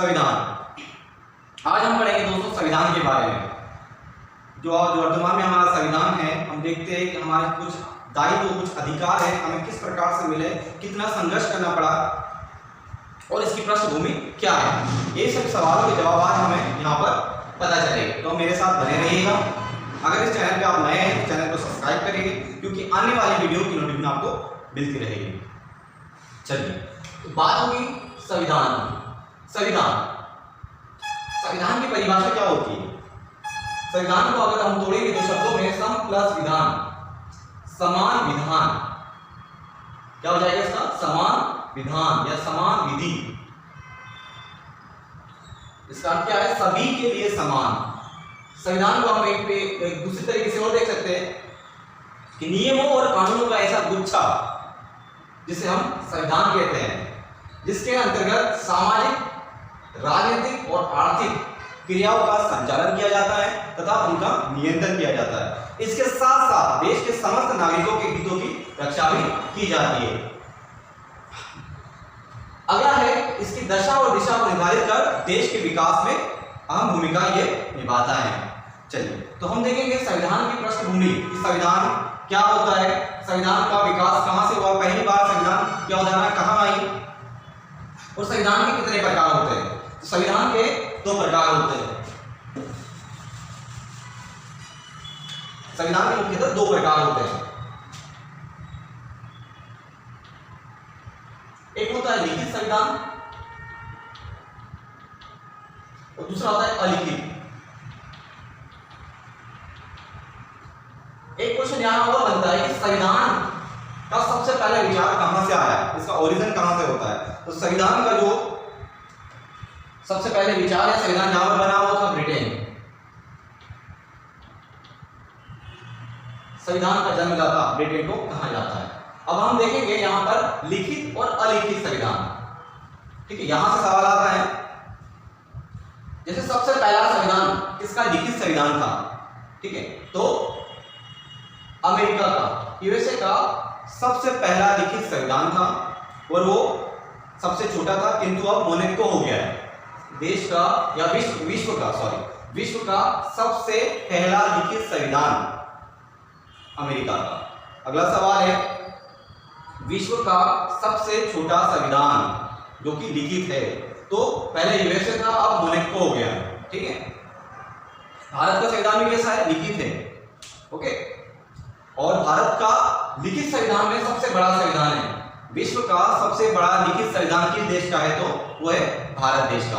संविधान। आज हम पढ़ेंगे दोस्तों संविधान के बारे में। जो वर्तमान में हमारा संविधान है, हम देखते हैं कि हमारे कुछ दायित्व, कुछ अधिकार है, हमें किस प्रकार से मिले, कितना संघर्ष करना पड़ा और इसकी पृष्ठभूमि क्या है। ये सब सवालों के जवाब आज हमें यहाँ पर पता चलेगा। तो मेरे साथ बने रहिएगा। अगर इस चैनल पे आप नए हैं तो चैनल को सब्सक्राइब करिए, क्योंकि आने वाली वीडियो की नोटिफिकेशन आपको मिलती रहेगी। चलिए, तो बात होगी संविधान की। संविधान की परिभाषा क्या होती है? संविधान को अगर हम तोड़ेंगे तो शब्दों में सम प्लस विधान, समान विधान, क्या हो जाएगा इसका? समान विधान या समान विधि। इसका अर्थ क्या है? सभी के लिए समान। संविधान को हम एक दूसरी तरीके से और देख सकते हैं कि नियमों और कानूनों का ऐसा गुच्छा जिसे हम संविधान कहते हैं, जिसके अंतर्गत सामाजिक, राजनीतिक और आर्थिक क्रियाओं का संचालन किया जाता है तथा उनका नियंत्रण किया जाता है। इसके साथ साथ देश के समस्त नागरिकों के हितों की रक्षा भी की जाती है। अगला है, इसकी दशा और दिशा को निर्धारित कर देश के विकास में अहम भूमिका ये निभाता है। चलिए, तो हम देखेंगे संविधान की पृष्ठभूमि। संविधान क्या होता है, संविधान का विकास कहां से हुआ, पहली बार संविधान की अवधारणा कहां आई और संविधान के कितने प्रकार होते हैं। तो संविधान के दो प्रकार होते हैं। संविधान के मुख्यतः दो प्रकार होते हैं। एक होता है लिखित संविधान और दूसरा होता है अलिखित। एक क्वेश्चन यहां और बनता है कि संविधान का सबसे पहला विचार कहां से आया, इसका ओरिजिन कहां से होता है। तो संविधान का जो सबसे पहले विचार है, संविधान जहां पर बना हुआ था ब्रिटेन। संविधान का जन्मदाता ब्रिटेन को कहा जाता है। अब हम देखेंगे यहां पर लिखित और अलिखित संविधान। ठीक है, यहां से सवाल आता है, जैसे सबसे पहला संविधान किसका? लिखित संविधान था। ठीक है, तो अमेरिका का, यूएसए का सबसे पहला लिखित संविधान था और वो सबसे छोटा था, किंतु अब मोनेको हो गया है। देश का या विश्व का सबसे पहला लिखित संविधान अमेरिका का। अगला सवाल है, विश्व का सबसे छोटा संविधान जो कि लिखित है। तो पहले यूएसए था, अब मोनेको हो गया। ठीक है, भारत का संविधान भी कैसा है? लिखित है। ओके, और भारत का लिखित संविधान में सबसे बड़ा संविधान है। विश्व का सबसे बड़ा लिखित संविधान किस देश का है? तो वो है भारत देश का।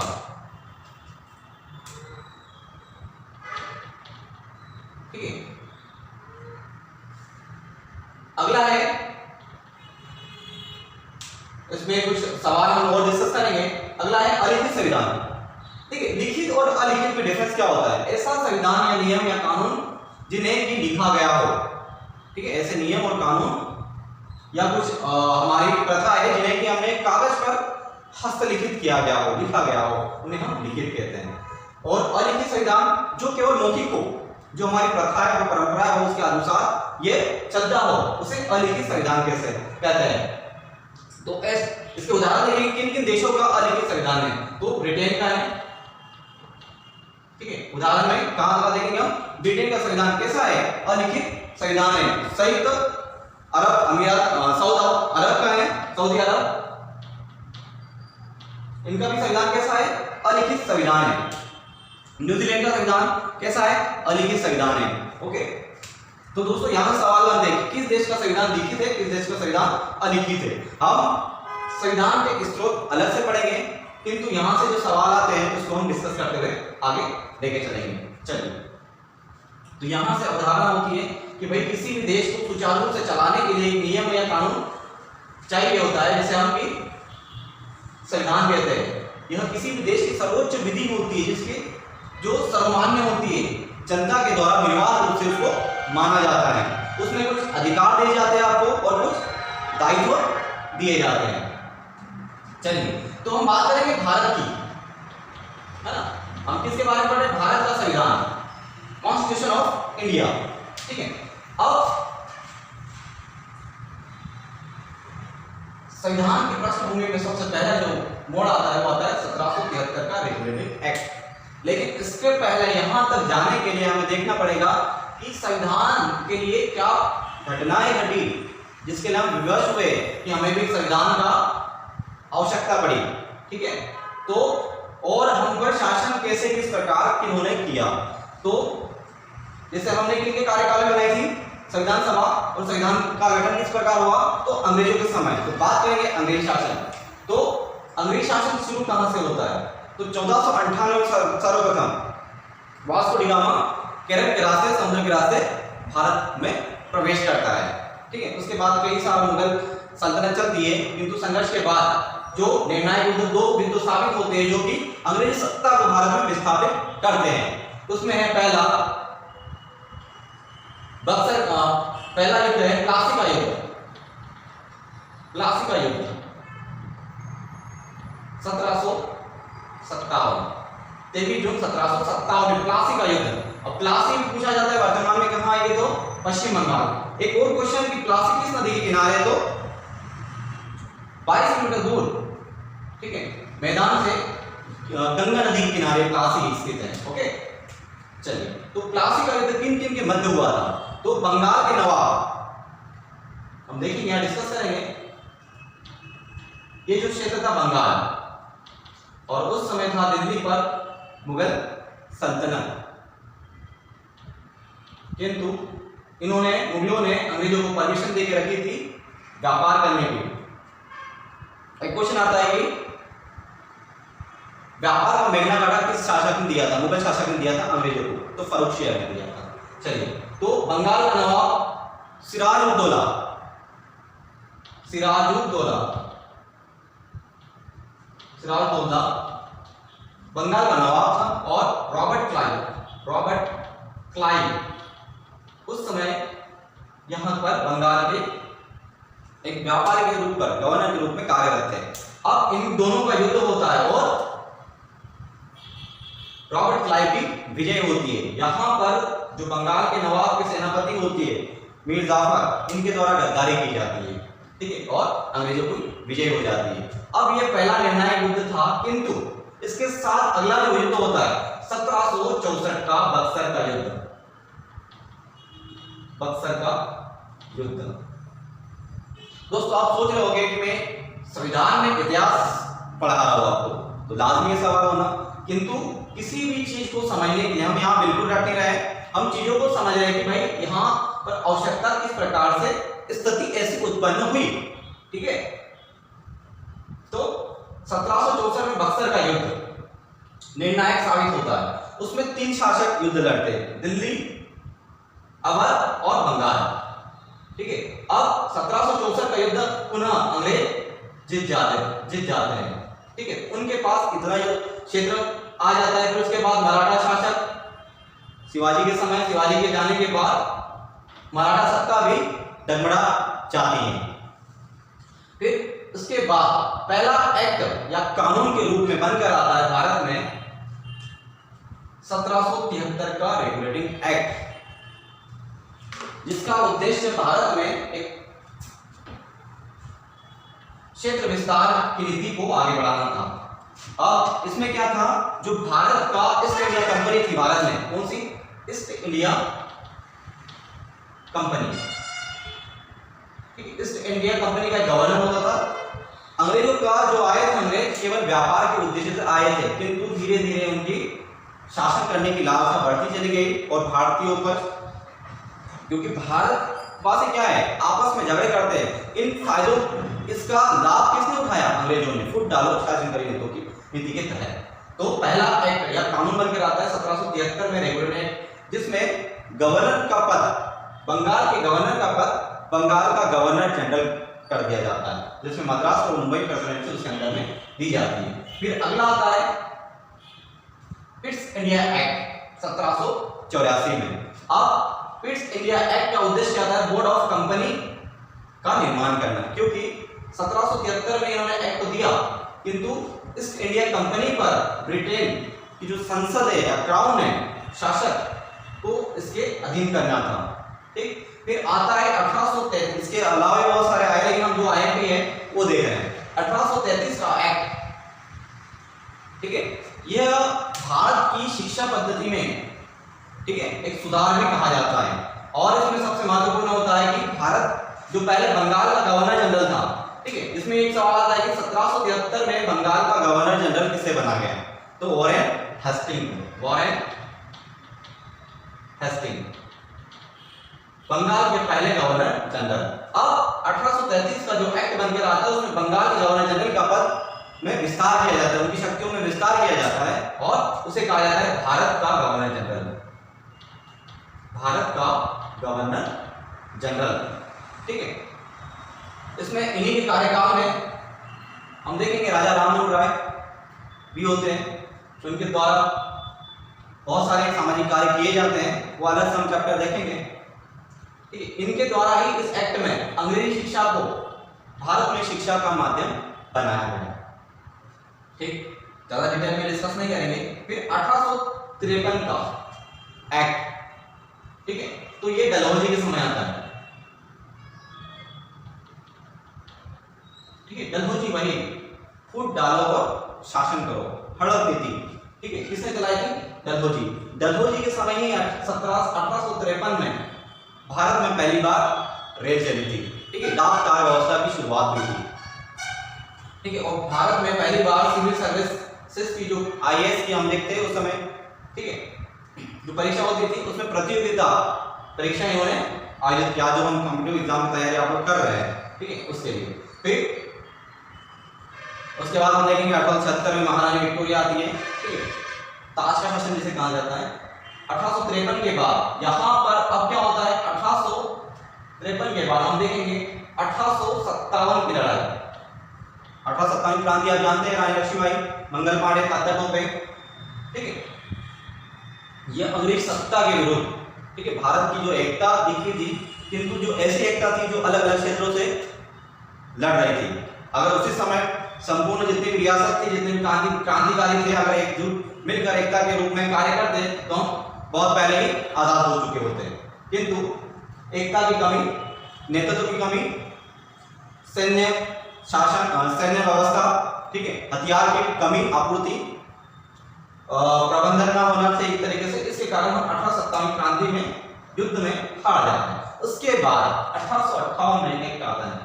ठीक है, अगला है, इसमें कुछ सवाल हम और डिस्कस करेंगे। अगला है अलिखित संविधान। ठीक है, लिखित और अलिखित में डिफरेंस क्या होता है? ऐसा संविधान या नियम या कानून जिन्हें कि लिखा गया हो। ठीक है, ऐसे नियम और कानून या कुछ हमारी प्रथा है जिन्हें कि हमने कागज पर हस्तलिखित किया गया हो, लिखा गया हो, उन्हें हम लिखित कहते हैं। और अलिखित संविधान जो केवल मौखिक हो, जो हमारी प्रथा है, जो परंपरा है, उसके अनुसार ये चलता हो, उसे अलिखित संविधान कैसे कहते हैं। तो इसके उदाहरण देखेंगे, किन किन देशों का अलिखित संविधान है। तो ब्रिटेन का है। ठीक है, उदाहरण में कहां का देखेंगे हम? ब्रिटेन का संविधान कैसा है? अलिखित संविधान है। संयुक्त अरब अमीरात, सऊदी अरब का है, सऊदी अरब, इनका भी संविधान कैसा है? अलिखित संविधान है। न्यूजीलैंड का संविधान कैसा है? अलिखित संविधान है। ओके, तो दोस्तों यहां सवाल देखें, किस देश का संविधान लिखित है, किस देश का संविधान अलिखित है। हम संविधान के स्रोत अलग से पढ़ेंगे, किंतु यहां से जो सवाल आते हैं उसको हम डिस्कस करते हुए आगे लेके चलेंगे। चलिए, तो यहां से अवधारणा होती है कि भाई किसी भी देश को सुचारू रूप से चलाने के लिए नियम या कानून चाहिए होता है, जिसे हम भी संविधान कहते हैं। यह किसी भी देश की सर्वोच्च विधि होती है, जिसकी जो सर्वमान्य होती है, जनता के द्वारा निर्वाध रूप से उसको माना जाता है। उसमें कुछ अधिकार दिए जाते हैं आपको और कुछ दायित्व दिए जाते हैं। चलिए, तो हम बात करेंगे भारत की, है ना। हम किसके बारे में पढ़ रहे हैं? भारत का संविधान, कॉन्स्टिट्यूशन ऑफ इंडिया। ठीक है, अब संविधान की पृष्ठभूमि में सबसे पहला जो मोड़ आता है वो आता है 1773 का रेगुलेटिंग एक्ट। लेकिन इसके पहले यहां तक जाने के लिए हमें देखना पड़ेगा कि संविधान के लिए क्या घटनाएं घटी जिसके नाम विवश हुए कि हमें भी संविधान का आवश्यकता पड़ी। ठीक है, तो और हम पर शासन कैसे किस प्रकार किन्होंने किया। तो जैसे हमने किनके कार्यकाल में बनाई थी संविधान सभा, और संविधान का गठन किस प्रकार हुआ तो अंग्रेजों के समय। तो बात करेंगे अंग्रेज शासन। तो अंग्रेज शासन शुरू कहां से होता है तो 1498 में सर्वप्रथम वास्को डी गामा केरल के रास्ते समुद्र के रास्ते भारत में प्रवेश करता है। ठीक है, उसके बाद कई साल मुगल सल्तनत चलती है, किंतु संघर्ष के बाद जो निर्णायक युद्ध दो बिंदु साबित होते हैं जो कि अंग्रेजी सत्ता को भारत में विस्थापित करते हैं। उसमें है पहला बक्सर का पहला युद्ध है प्लासी का युद्ध। प्लासी का युद्ध 1757 23 जून 1757 में प्लासी का युद्ध। अब प्लासी भी पूछा जाता है वर्तमान में कहां है, ये तो पश्चिम बंगाल। एक और क्वेश्चन कि प्लासी किस नदी के किनारे है तो 22 किलोमीटर दूर, ठीक है, मैदान से गंगा नदी के किनारे प्लासी स्थित है। ओके, चलिए, तो प्लासी का युद्ध किन किन के मध्य हुआ था तो बंगाल के नवाब, हम देखेंगे यहां डिस्कस करेंगे, ये जो क्षेत्र था बंगाल, और उस समय था दिल्ली पर मुगल सल्तनत। किंतु इन्होंने मुगलों ने अंग्रेजों को परमिशन देके रखी थी व्यापार करने की। एक क्वेश्चन आता है कि व्यापार का मैग्ना कार्टा किस शासक ने दिया था, मुगल शासक ने दिया था अंग्रेजों को, तो फर्रुखशिह ने दिया था। चलिए, तो बंगाल का नवाब सिराजुद्दौला बंगाल का नवाब था, और रॉबर्ट क्लाइव उस समय यहां पर बंगाल के एक व्यापारी के रूप पर गवर्नर के रूप में कार्यरत थे। अब इन दोनों का युद्ध होता है और रॉबर्ट क्लाइव की विजय होती है। यहां पर जो बंगाल के नवाब के सेनापति होती है मीर जाफर, इनके द्वारा गद्दारी की जाती है। ठीक है, और अंग्रेजों की विजय हो जाती है। अब यह पहला निर्णायक युद्ध था, किंतु इसके साथ अगला जो युद्ध होता है 1764 का बक्सर का युद्ध। दोस्तों, आप सोच रहे होंगे कि मैं संविधान में इतिहास पढ़ा रहा हूं आपको, तो लाजमी सवाल होना, किंतु किसी भी चीज को समझने के लिए हम यहाँ बिल्कुल रट नहीं रहे, हम चीजों को समझ रहे हैं कि भाई यहाँ पर आवश्यकता किस प्रकार से स्थिति ऐसी उत्पन्न हुई। ठीक है, तो 1764 में बक्सर का युद्ध निर्णायक साबित होता है। उसमें 3 शासक युद्ध लड़ते हैं, दिल्ली, अवध और बंगाल। ठीक है, अब 1764 का युद्ध पुनः अंग्रेज जीत जाते हैं। ठीक है, उनके पास इतना क्षेत्र आ जाता है। फिर उसके बाद मराठा शासक शिवाजी के समय, शिवाजी के जाने के बाद मराठा सत्ता भी डगमगा जाती है। फिर उसके बाद पहला एक्ट या कानून के रूप में बनकर आता है भारत में 1773 का रेगुलेटिंग एक्ट, जिसका उद्देश्य भारत में एक क्षेत्र विस्तार की नीति को आगे बढ़ाना था। अब इसमें क्या था, जो भारत का ईस्ट इंडिया कंपनी थी, भारत में कौन सी East India company, East India company का गवर्नर होता था। अंग्रेजों का जो आए थे, अंग्रेज केवल व्यापार के उद्देश्य से आए थे, किंतु धीरे धीरे उनकी शासन करने की लालसा बढ़ती चली गई और भारतीयों पर, क्योंकि भारतवासी क्या है आपस में झगड़े करते हैं, इन फायदों इसका लाभ किसने उठाया, अंग्रेजों ने। फुट डालो शासन करी नीतियों की नीति के तहत। तो पहला एक्ट या कानून बनकर आता है 1773 में रेगुलेटिंग एक्ट, जिसमें गवर्नर का पद, बंगाल के गवर्नर का पद बंगाल का गवर्नर जनरल कर दिया जाता है, जिसमें मद्रास और मुंबई प्रेसिडेंसी उसके अंदर में दी जाती है। फिर अगला आता है ईस्ट इंडिया एक्ट 1784 में। अब ईस्ट इंडिया एक्ट का उद्देश्य क्या था, बोर्ड ऑफ कंपनी का निर्माण करना, क्योंकि 1773 में इन्होंने एक्ट दिया, किंतु ईस्ट इंडिया कंपनी पर ब्रिटेन की जो संसद है या क्राउन है, शासक, को इसके अधीन करना था। ठीक, फिर आता है 1833, इसके अलावा बहुत सारे आए, लेकिन हम जो आए भी हैं वो देख रहे हैं। 1833 का एक्ट, ठीक है, यह भारत की शिक्षा पद्धति में, ठीक है, एक सुधार भी कहा जाता है। और इसमें सबसे महत्वपूर्ण होता है कि भारत जो पहले बंगाल का गवर्नर जनरल था, ठीक है, इसमें एक सवाल आता है कि 1773 में बंगाल का गवर्नर जनरल किसे बना गया? तो Warren Hasting, Warren Hasting Bengal के पहले गवर्नर जनरल। अब 1833 का जो एक्ट बनकर आता है उसमें बंगाल के गवर्नर जनरल का पद में विस्तार किया जाता है, उनकी शक्तियों में विस्तार किया जाता है और उसे कहा जाता है भारत का गवर्नर जनरल, भारत का गवर्नर जनरल, ठीक है। इसमें इन्हीं के कार्यकाल में हम देखेंगे राजा राममोहन राय भी होते हैं, तो इनके द्वारा बहुत सारे सामाजिक कार्य किए जाते हैं, वो अलग से हम चैप्टर देखेंगे। ठीक है, इनके द्वारा ही इस एक्ट में अंग्रेजी शिक्षा को भारत में शिक्षा का माध्यम बनाया गया। ठीक, ज्यादा डिटेल में डिस्कस नहीं करेंगे। फिर 1853 का एक्ट, ठीक है, तो ये डलहौजी के समय आता है, ठीक है। डलहौजी वही फूट डालो और शासन करो, हड़प नीति, ठीक है, किसने चलाई थी? डलहौजी। डलहौजी के समय ही 1853 में भारत में पहली बार रेल चली थी, ठीक है, डाक तार व्यवस्था की शुरुआत हुई थी, ठीक है। और भारत में पहली बार सिविल सर्विसेज की जो आईएएस की हम देखते हैं उस समय, ठीक है, जो परीक्षा होती थी उसमें प्रतियोगिता परीक्षा इन्होंने आयोजित किया, जो हम कॉम्पिटिटिव एग्जाम की तैयारी आप लोग कर रहे हैं, ठीक है, उसके लिए। फिर उसके बाद हम देखेंगे 1876 में महारानी विक्टोरिया आती है, ठीक है, ताज का शासन जिसे कहा जाता है। 1853 के बाद यहाँ पर अब क्या होता है? 1853 के बाद हम देखेंगे 1857 की लड़ाई, 1857 की क्रांति आप जानते हैं, रानी लक्ष्मीबाई, मंगल पांडे, तात्या टोपे, ठीक है, ये अंग्रेज सत्ता के विरुद्ध, ठीक है, भारत की जो एकता दिखी थी, किंतु जो ऐसी एकता थी जो अलग अलग क्षेत्रों से लड़ रही थी। अगर उसी समय संपूर्ण जितनी भी रियासत थी, जितने क्रांतिकारी थे, अगर एकजुट मिलकर एकता के रूप में कार्य करते तो बहुत पहले ही आजाद हो चुके होते हैं। किंतु एकता की कमी, नेतृत्व की कमी, सैन्य शासन, सैन्य व्यवस्था, ठीक है, हथियार की कमी, आपूर्ति, प्रबंधन न होना से एक तरीके से, इसके कारण हम 1857 क्रांति में युद्ध में हार जाते हैं। उसके बाद 1858 में एक आता है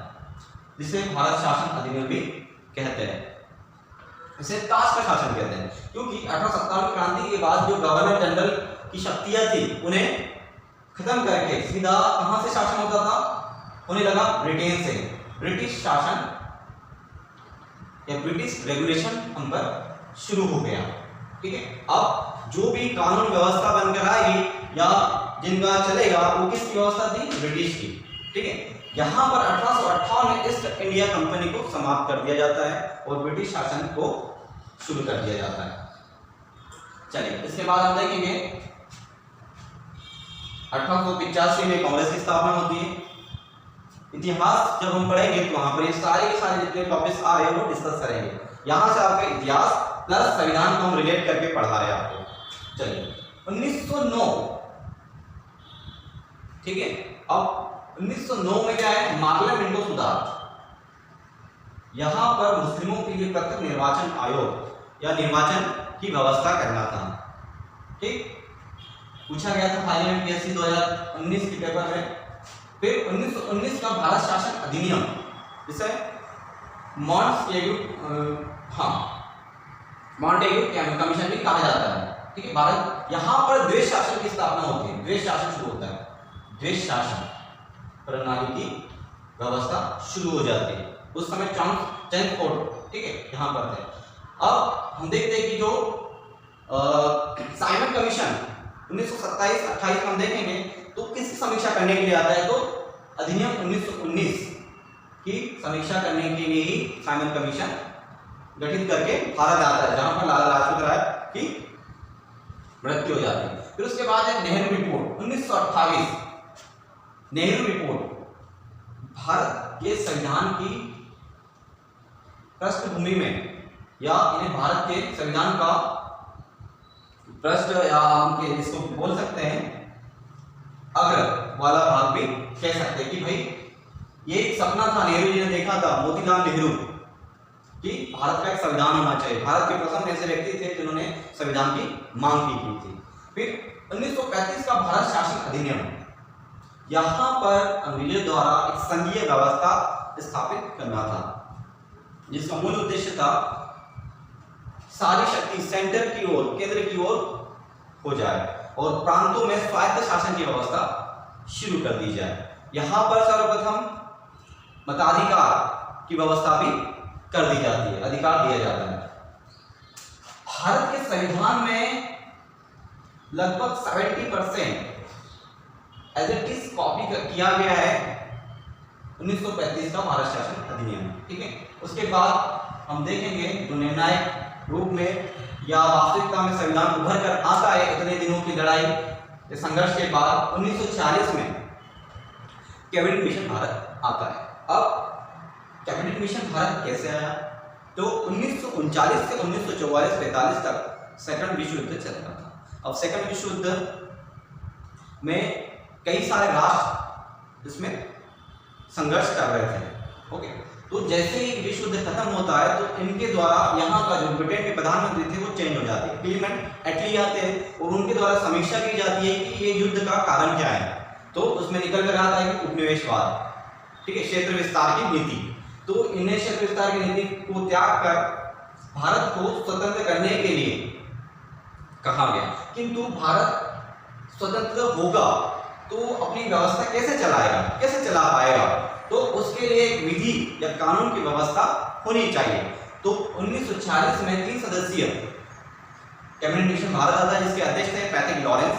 जिसे भारत शासन अधिनियम भी कहते हैं, इसे ताज का शासन कहते हैं, क्योंकि 1857 क्रांति के बाद जो गवर्नर जनरल की शक्तियां थी उन्हें खत्म करके सीधा कहां से शासन होता था? उन्हें लगा ब्रिटेन से, ब्रिटिश शासन या ब्रिटिश रेगुलेशन हम पर शुरू हो गया, ठीक है। अब जो भी कानून व्यवस्था बनकर आएगी या जिनका चलेगा वो किसकी व्यवस्था थी? ब्रिटिश की, ठीक है। यहां पर 1858 में ईस्ट इंडिया कंपनी को समाप्त कर दिया जाता है और ब्रिटिश शासन को शुरू कर दिया जाता है। चलिए, इसके बाद हम देखेंगे 1885 में कांग्रेस की स्थापना होती है। इतिहास जब हम पढ़ेंगे तो वहां पर ये सारे के सारे जितने टॉपिक्स आ रहे हैं वो डिस्कस करेंगे। यहां से आपका इतिहास प्लस संविधान को हम रिलेट करके पढ़ा रहे हैं आपको। चलिए, 1909, ठीक है। अब 1909 में क्या है? मार्गलेट विंडो सुधार, यहां पर मुस्लिमों के लिए प्रत्यक्ष निर्वाचन आयोग या निर्वाचन की व्यवस्था करना था, ठीक। पूछा गया था फाइनल में पीएससी 2019 के पेपर में। फिर 1919 का भारत शासन अधिनियम, जिसे मॉन्टेग्यू कमीशन भी कहा जाता है, ठीक है। भारत, यहां पर द्वेष शासन की स्थापना होती है, द्वेष शासन शुरू होता है, द्वेष शासन प्रणाली की व्यवस्था शुरू हो जाती है। उस समय चैम्सफोर्ड, ठीक है, यहां पर थे। अब हम देखते हैं कि जो साइमन कमीशन 1927-28 में हम देखेंगे तो किसकी समीक्षा करने के लिए आता है? तो अधिनियम 1919 की समीक्षा करने के लिए ही साइमन कमीशन गठित करके भारत आता है, जहां पर लाला लाजपत राय की मृत्यु हो जाती है। फिर उसके बाद है नेहरू रिपोर्ट 1928। नेहरू रिपोर्ट भारत के संविधान की पृष्ठभूमि में, या इन्हें भारत के संविधान का पृष्ठ, या हम इसको बोल सकते हैं अग्र वाला भाग भी कह सकते हैं कि भाई ये एक सपना था, नेहरू जी ने देखा था, मोतीलाल नेहरू, कि भारत का एक संविधान होना चाहिए। भारत के प्रथम ऐसे व्यक्ति थे जिन्होंने संविधान की मांग की थी। फिर 1935 का भारत शासन अधिनियम, यहाँ पर अंग्रेजों द्वारा एक संघीय व्यवस्था स्थापित करना था, जिसका मूल उद्देश्य था सारी शक्ति सेंटर की ओर, केंद्र की ओर हो जाए और प्रांतों में स्वायत्त शासन की व्यवस्था शुरू कर दी जाए। यहाँ पर सर्वप्रथम मताधिकार की व्यवस्था भी कर दी जाती है, अधिकार दिया जाता है। भारत के संविधान में लगभग 70% एज इट इज कॉपी किया गया है 1935 का भारत शासन अधिनियम, ठीक है। उसके बाद हम देखेंगे जो निर्णायक रूप में या वास्तविकता में संविधान उभर कर आता है इतने दिनों की लड़ाई संघर्ष के बाद 1946 में कैबिनेट मिशन भारत आता है। अब कैबिनेट मिशन भारत कैसे आया? तो 1939 से 1944-45 तक सेकंड विश्व युद्ध चल रहा था। अब सेकंड विश्व युद्ध में कई सारे राष्ट्र इसमें संघर्ष कर रहे थे, ओके। तो जैसे ही विश्व युद्ध खत्म होता है तो इनके द्वारा यहाँ का जो ब्रिटेन के प्रधानमंत्री थे वो चेंज हो जाते हैं, क्लीमेंट एटली आते हैं और उनके द्वारा समीक्षा की जाती है कि ये युद्ध का कारण क्या है। तो उसमें निकल कर आता है कि उपनिवेशवाद, ठीक है, क्षेत्र विस्तार की नीति। तो इन्हें क्षेत्र विस्तार की नीति को त्याग कर भारत को स्वतंत्र करने के लिए कहा गया। किंतु भारत स्वतंत्र होगा तो अपनी व्यवस्था कैसे चलाएगा, कैसे चला पाएगा? तो उसके लिए एक विधि या कानून की व्यवस्था होनी चाहिए। तो 1946 में 3 सदस्यीय कैबिनेट मिशन भारत आता है, जिसके अध्यक्ष थे पैट्रिक लॉरेंस,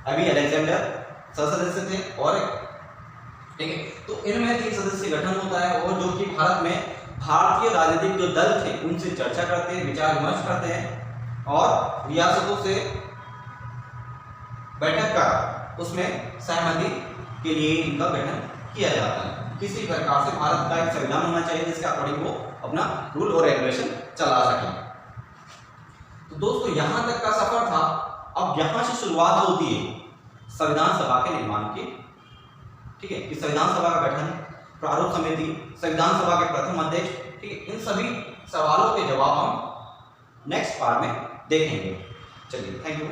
अभी अलेक्जेंडर सदस्य थे और, ठीक है। तो इनमें 3 सदस्यीय गठन होता है और जो कि भारत में भारतीय राजनीतिक जो दल थे उनसे चर्चा करते हैं, विचार विमर्श करते हैं और रियासतों से बैठक कर उसमें सहमति के लिए इनका गठन किया जाता है। किसी प्रकार से भारत का एक संविधान होना चाहिए जिसके अकॉर्डिंग वो अपना रूल और रेगुलेशन चला सके। तो दोस्तों यहाँ तक का सफर था। अब यहाँ से शुरुआत होती है संविधान सभा के निर्माण की, ठीक है, कि संविधान सभा का गठन, प्रारूप समिति, संविधान सभा के प्रथम अध्यक्ष, ठीक है। इन सभी सवालों के जवाब हम नेक्स्ट पार्ट में देखेंगे। चलिए, थैंक यू।